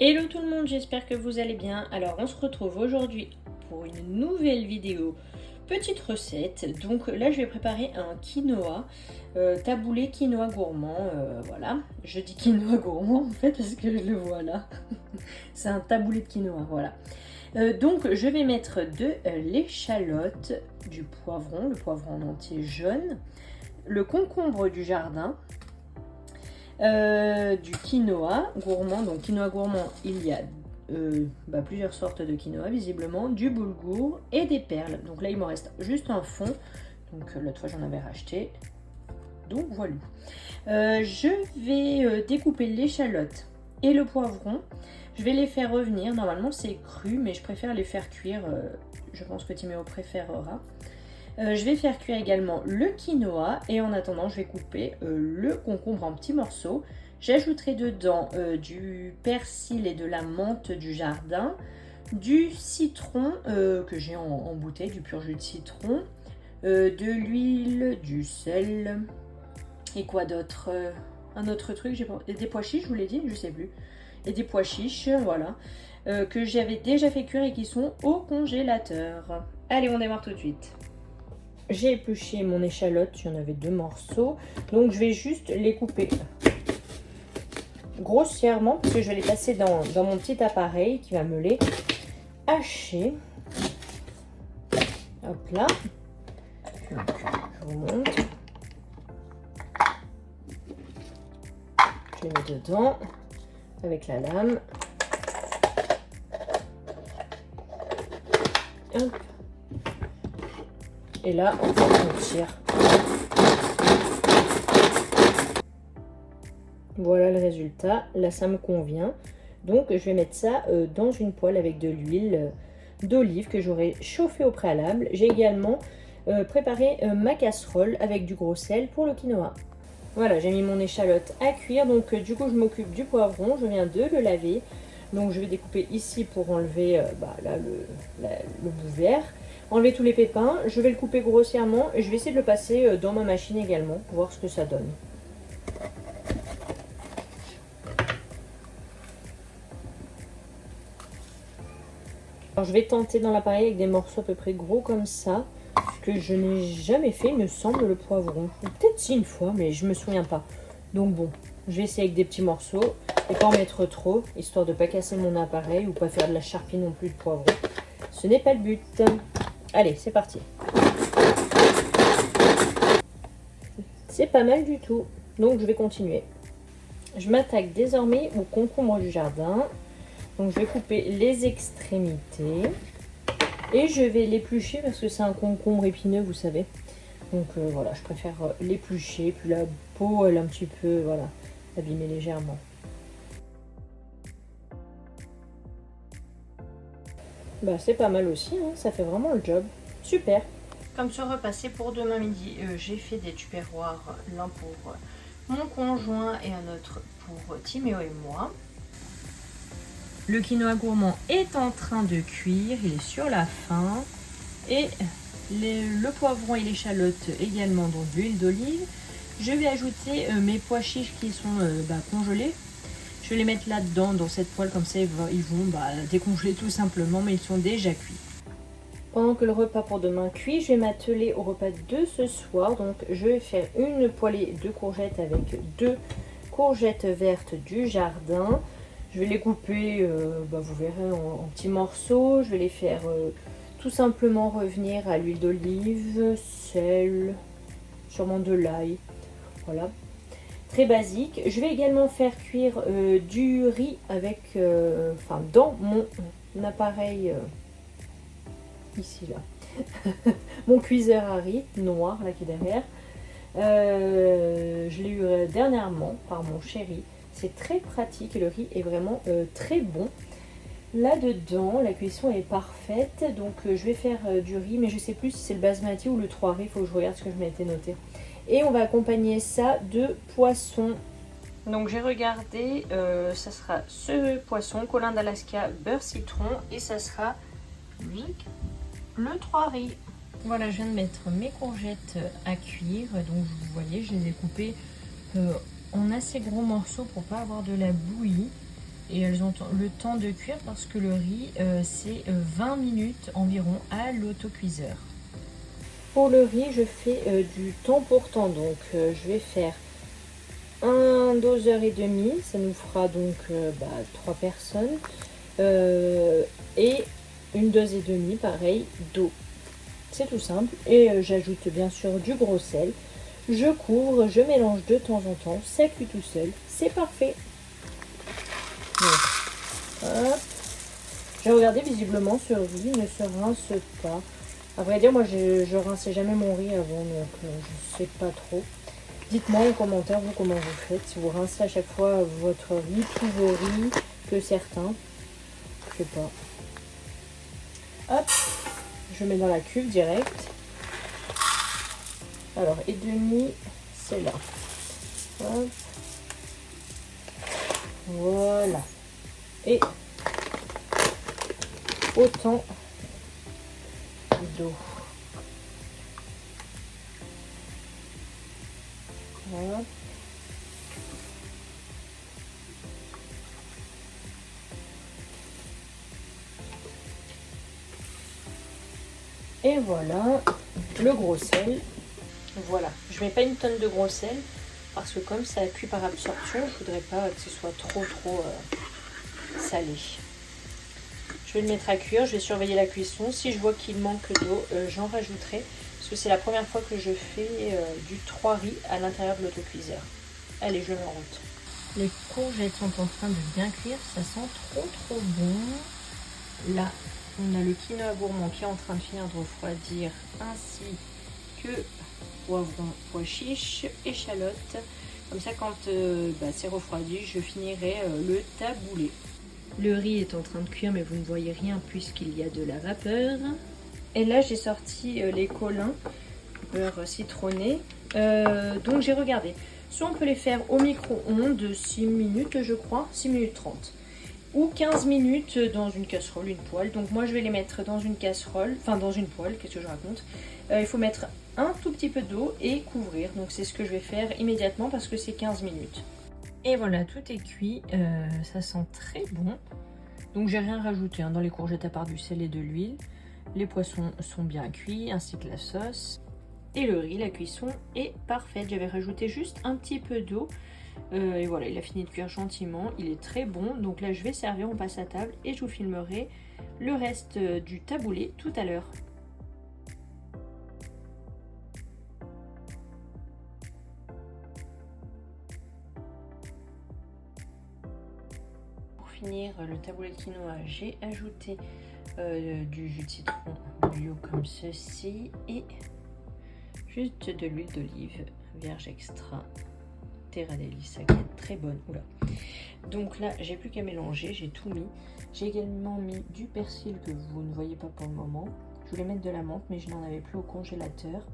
Hello tout le monde, j'espère que vous allez bien. Alors on se retrouve aujourd'hui pour une nouvelle vidéo, petite recette. Donc là je vais préparer un quinoa, taboulé quinoa gourmand, voilà. Je dis quinoa gourmand en fait parce que je le vois là. C'est un taboulé de quinoa, voilà. Donc je vais mettre de l'échalote, du poivron, le poivron entier jaune, le concombre du jardin, du quinoa gourmand. Donc quinoa gourmand, il y a plusieurs sortes de quinoa visiblement, du boulgour et des perles. Donc là il me reste juste un fond, donc l'autre fois j'en avais racheté, donc voilà. Je vais découper l'échalote et le poivron. Je vais les faire revenir, normalement c'est cru mais je préfère les faire cuire, je pense que Timéo préférera. Je vais faire cuire également le quinoa et en attendant je vais couper le concombre en petits morceaux. J'ajouterai dedans du persil et de la menthe du jardin, du citron que j'ai en bouteille, du pur jus de citron, de l'huile, du sel et quoi d'autre, un autre truc, des pois chiches, je vous l'ai dit, je sais plus, et des pois chiches, voilà, que j'avais déjà fait cuire et qui sont au congélateur. Allez, on démarre tout de suite. J'ai épluché mon échalote, il y en avait 2 morceaux, donc je vais juste les couper grossièrement parce que je vais les passer dans mon petit appareil qui va me les hacher. Hop là, donc, je vous montre. Je les mets dedans avec la lame. Hop. Et là, on tire. Voilà le résultat. Là, ça me convient. Donc, je vais mettre ça dans une poêle avec de l'huile d'olive que j'aurai chauffée au préalable. J'ai également préparé ma casserole avec du gros sel pour le quinoa. Voilà, j'ai mis mon échalote à cuire. Donc, du coup, je m'occupe du poivron. Je viens de le laver. Donc, je vais découper ici pour enlever là, le bout vert. Enlever tous les pépins, je vais le couper grossièrement et je vais essayer de le passer dans ma machine également pour voir ce que ça donne. Alors je vais tenter dans l'appareil avec des morceaux à peu près gros comme ça, que je n'ai jamais fait, il me semble, le poivron. Peut-être si une fois, mais je me souviens pas. Donc bon, je vais essayer avec des petits morceaux et pas en mettre trop, histoire de ne pas casser mon appareil ou pas faire de la charpie non plus de poivron. Ce n'est pas le but. Allez, c'est parti. C'est pas mal du tout. Donc, je vais continuer. Je m'attaque désormais au concombre du jardin. Donc, je vais couper les extrémités. Et je vais l'éplucher parce que c'est un concombre épineux, vous savez. Donc, voilà, je préfère l'éplucher. Puis la peau, elle est un petit peu, voilà, abîmée légèrement. Bah, c'est pas mal aussi, hein, ça fait vraiment le job. Super. Comme ce repas c'est pour demain midi, j'ai fait des tupperwares, l'un pour mon conjoint et un autre pour Timéo et moi. Le quinoa gourmand est en train de cuire, il est sur la fin. Et le poivron et l'échalote également dans de l'huile d'olive. Je vais ajouter mes pois chiches qui sont congelés. Je vais les mettre là-dedans, dans cette poêle, comme ça ils vont décongeler tout simplement, mais ils sont déjà cuits. Pendant que le repas pour demain cuit, je vais m'atteler au repas de ce soir. Donc je vais faire une poêlée de courgettes avec 2 courgettes vertes du jardin. Je vais les couper, vous verrez, en petits morceaux. Je vais les faire tout simplement revenir à l'huile d'olive, sel, sûrement de l'ail. Voilà. Très basique. Je vais également faire cuire du riz avec, dans mon appareil, ici là, mon cuiseur à riz noir là qui est derrière. Je l'ai eu dernièrement par mon chéri. C'est très pratique et le riz est vraiment très bon. Là dedans, la cuisson est parfaite. Donc je vais faire du riz, mais je sais plus si c'est le basmati ou le 3 riz. Il faut que je regarde ce que je m'étais noté. Et on va accompagner ça de poisson. Donc j'ai regardé, ça sera ce poisson, colin d'Alaska, beurre citron, et ça sera le 3 riz. Voilà, je viens de mettre mes courgettes à cuire. Donc vous voyez, je les ai coupées en assez gros morceaux pour pas avoir de la bouillie. Et elles ont le temps de cuire parce que le riz, c'est 20 minutes environ à l'autocuiseur. Pour le riz, je fais du temps pour temps. Donc, je vais faire un doseur et demi. Ça nous fera donc 3 personnes. Et une dose et demie, pareil, d'eau. C'est tout simple. Et j'ajoute bien sûr du gros sel. Je couvre, je mélange de temps en temps. Ça cuit tout seul. C'est parfait. Hop. J'ai regardé, visiblement ce riz ne se rince pas. À vrai dire, moi je rinçais jamais mon riz avant, donc je sais pas trop. Dites-moi en commentaire vous comment vous faites, si vous rincez à chaque fois votre riz, tous vos riz, que certains. Je sais pas. Hop, je mets dans la cuve direct. Alors, et demi, c'est là. Hop. Voilà. Et autant d'eau. Voilà. Et voilà le gros sel. Voilà, je mets pas une tonne de gros sel parce que comme ça cuit par absorption, je voudrais pas que ce soit trop salé. Je vais le mettre à cuire, je vais surveiller la cuisson. Si je vois qu'il manque d'eau, j'en rajouterai. Parce que c'est la première fois que je fais du 3 riz à l'intérieur de l'autocuiseur. Allez, je mets en route. Les courgettes sont en train de bien cuire, ça sent trop bon. Là, on a le quinoa gourmand qui est en train de finir de refroidir, ainsi que poivron, pois chiches, échalotes. Comme ça, quand c'est refroidi, je finirai le taboulé. Le riz est en train de cuire, mais vous ne voyez rien puisqu'il y a de la vapeur. Et là, j'ai sorti les colins, beurre citronné. Donc, j'ai regardé. Soit on peut les faire au micro-ondes 6 minutes, je crois, 6 minutes 30. Ou 15 minutes dans une casserole, une poêle. Donc, moi, je vais les mettre dans une casserole, enfin dans une poêle, qu'est-ce que je raconte. Il faut mettre un tout petit peu d'eau et couvrir. Donc, c'est ce que je vais faire immédiatement parce que c'est 15 minutes. Et voilà, tout est cuit, ça sent très bon. Donc j'ai rien rajouté dans les courgettes à part du sel et de l'huile. Les poissons sont bien cuits, ainsi que la sauce. Et le riz, la cuisson est parfaite. J'avais rajouté juste un petit peu d'eau. Et voilà, il a fini de cuire gentiment. Il est très bon. Donc là, je vais servir, on passe à table et je vous filmerai le reste du taboulé tout à l'heure. Le taboulé de quinoa, j'ai ajouté du jus de citron bio comme ceci et juste de l'huile d'olive vierge extra Terra Delisa qui est très bonne. Oula. Donc là, j'ai plus qu'à mélanger, j'ai tout mis. J'ai également mis du persil que vous ne voyez pas pour le moment. Je voulais mettre de la menthe, mais je n'en avais plus au congélateur.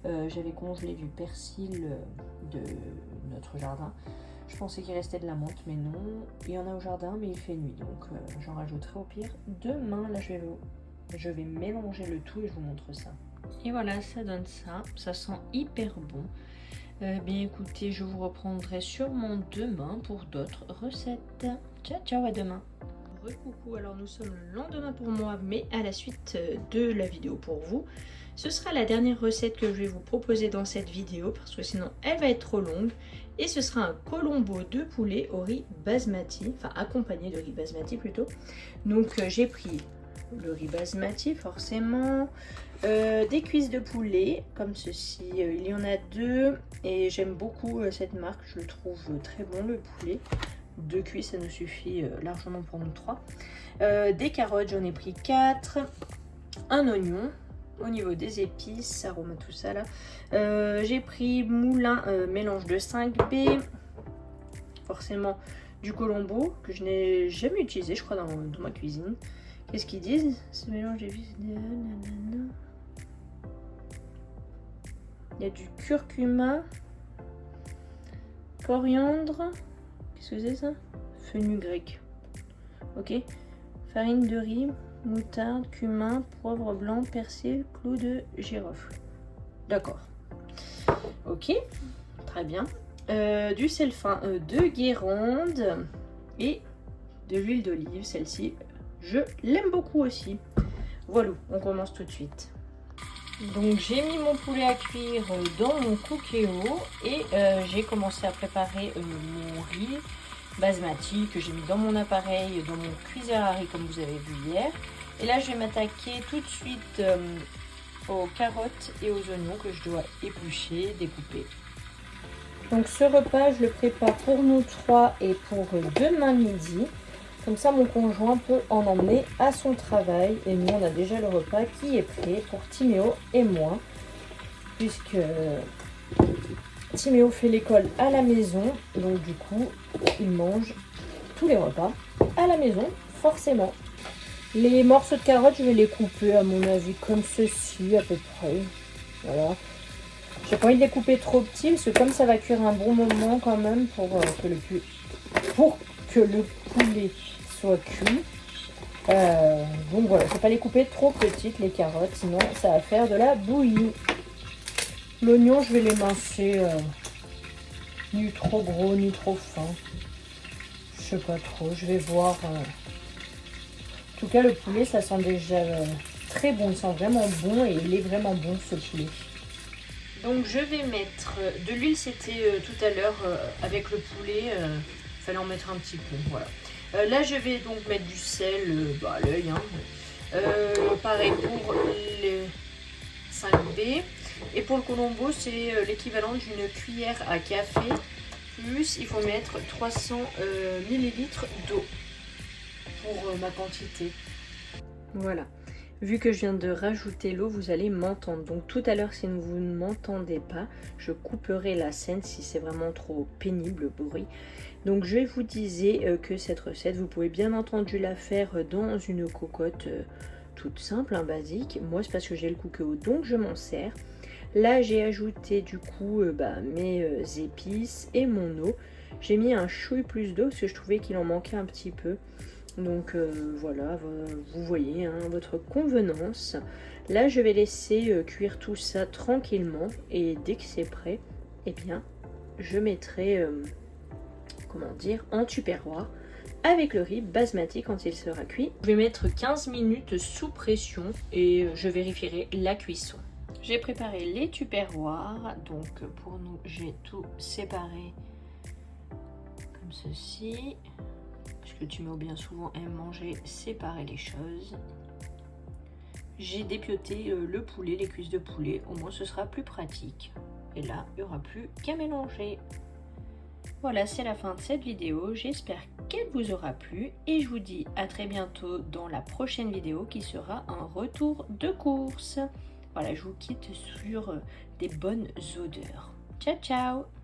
J'avais congelé du persil de notre jardin. Je pensais qu'il restait de la menthe, mais non. Il y en a au jardin, mais il fait nuit, donc j'en rajouterai au pire demain. Là, je vais mélanger le tout et je vous montre ça. Et voilà, ça donne ça. Ça sent hyper bon. Bien écoutez, je vous reprendrai sûrement demain pour d'autres recettes. Ciao, ciao, à demain. Recoucou, alors nous sommes le lendemain pour moi, mais à la suite de la vidéo pour vous. Ce sera la dernière recette que je vais vous proposer dans cette vidéo parce que sinon elle va être trop longue. Et ce sera un colombo de poulet au riz basmati, enfin accompagné de riz basmati plutôt. Donc j'ai pris le riz basmati forcément, des cuisses de poulet comme ceci, il y en a 2 et j'aime beaucoup cette marque, je le trouve très bon le poulet. 2 cuisses ça nous suffit largement pour nous 3. Des carottes, j'en ai pris 4, un oignon. Au niveau des épices, arômes, tout ça là, j'ai pris moulin mélange de 5B, forcément du colombo que je n'ai jamais utilisé, je crois, dans ma cuisine. Qu'est-ce qu'ils disent? Ce mélange d'épices, il y a du curcuma, coriandre, qu'est-ce que c'est ça? Fenugrec, ok, farine de riz, moutarde, cumin, poivre blanc, persil, clou de girofle. D'accord. Ok, très bien. Du sel fin de Guérande et de l'huile d'olive. Celle-ci, je l'aime beaucoup aussi. Voilà, on commence tout de suite. Donc j'ai mis mon poulet à cuire dans mon Cookéo et j'ai commencé à préparer mon riz basmati que j'ai mis dans mon appareil, dans mon cuiseur à riz comme vous avez vu hier. Et là je vais m'attaquer tout de suite aux carottes et aux oignons que je dois éplucher, découper. Donc ce repas je le prépare pour nous trois et pour demain midi. Comme ça, mon conjoint peut en emmener à son travail. Et nous, on a déjà le repas qui est prêt pour Timéo et moi. Puisque Timéo fait l'école à la maison. Donc du coup, il mange tous les repas à la maison, forcément. Les morceaux de carottes, je vais les couper à mon avis comme ceci à peu près. Voilà. J'ai pas envie de les couper trop petits parce que comme ça va cuire un bon moment quand même pour que le poulet soit cuit. Donc voilà, je ne vais pas les couper trop petites les carottes, sinon ça va faire de la bouillie. L'oignon, je vais l'émincer ni trop gros ni trop fin. Je sais pas trop, je vais voir. En tout cas, le poulet, ça sent déjà très bon. Il sent vraiment bon et il est vraiment bon ce poulet. Donc je vais mettre de l'huile, c'était tout à l'heure avec le poulet. Fallait en mettre un petit peu, voilà. Là je vais donc mettre du sel à l'œil, hein. Pareil pour les 5B. Et pour le colombo, c'est l'équivalent d'une cuillère à café. Plus il faut mettre 300 ml d'eau pour ma quantité. Voilà. Vu que je viens de rajouter l'eau, vous allez m'entendre. Donc tout à l'heure, si vous ne m'entendez pas, je couperai la scène si c'est vraiment trop pénible le bruit. Donc je vous disais que cette recette, vous pouvez bien entendu la faire dans une cocotte toute simple, hein, basique. Moi, c'est parce que j'ai le Cookéo, donc je m'en sers. Là, j'ai ajouté du coup mes épices et mon eau. J'ai mis un chouille plus d'eau parce que je trouvais qu'il en manquait un petit peu. Donc voilà, vous voyez, hein, votre convenance. Là, je vais laisser cuire tout ça tranquillement. Et dès que c'est prêt, eh bien, je mettrai, comment dire, en tupperware avec le riz basmati quand il sera cuit. Je vais mettre 15 minutes sous pression et je vérifierai la cuisson. J'ai préparé les tupperwares. Donc pour nous, j'ai tout séparé comme ceci. Parce que Timéo bien souvent aime manger séparer les choses. J'ai dépioté le poulet, les cuisses de poulet, au moins ce sera plus pratique. Et là, il n'y aura plus qu'à mélanger. Voilà, c'est la fin de cette vidéo. J'espère qu'elle vous aura plu. Et je vous dis à très bientôt dans la prochaine vidéo qui sera un retour de course. Voilà, je vous quitte sur des bonnes odeurs. Ciao, ciao!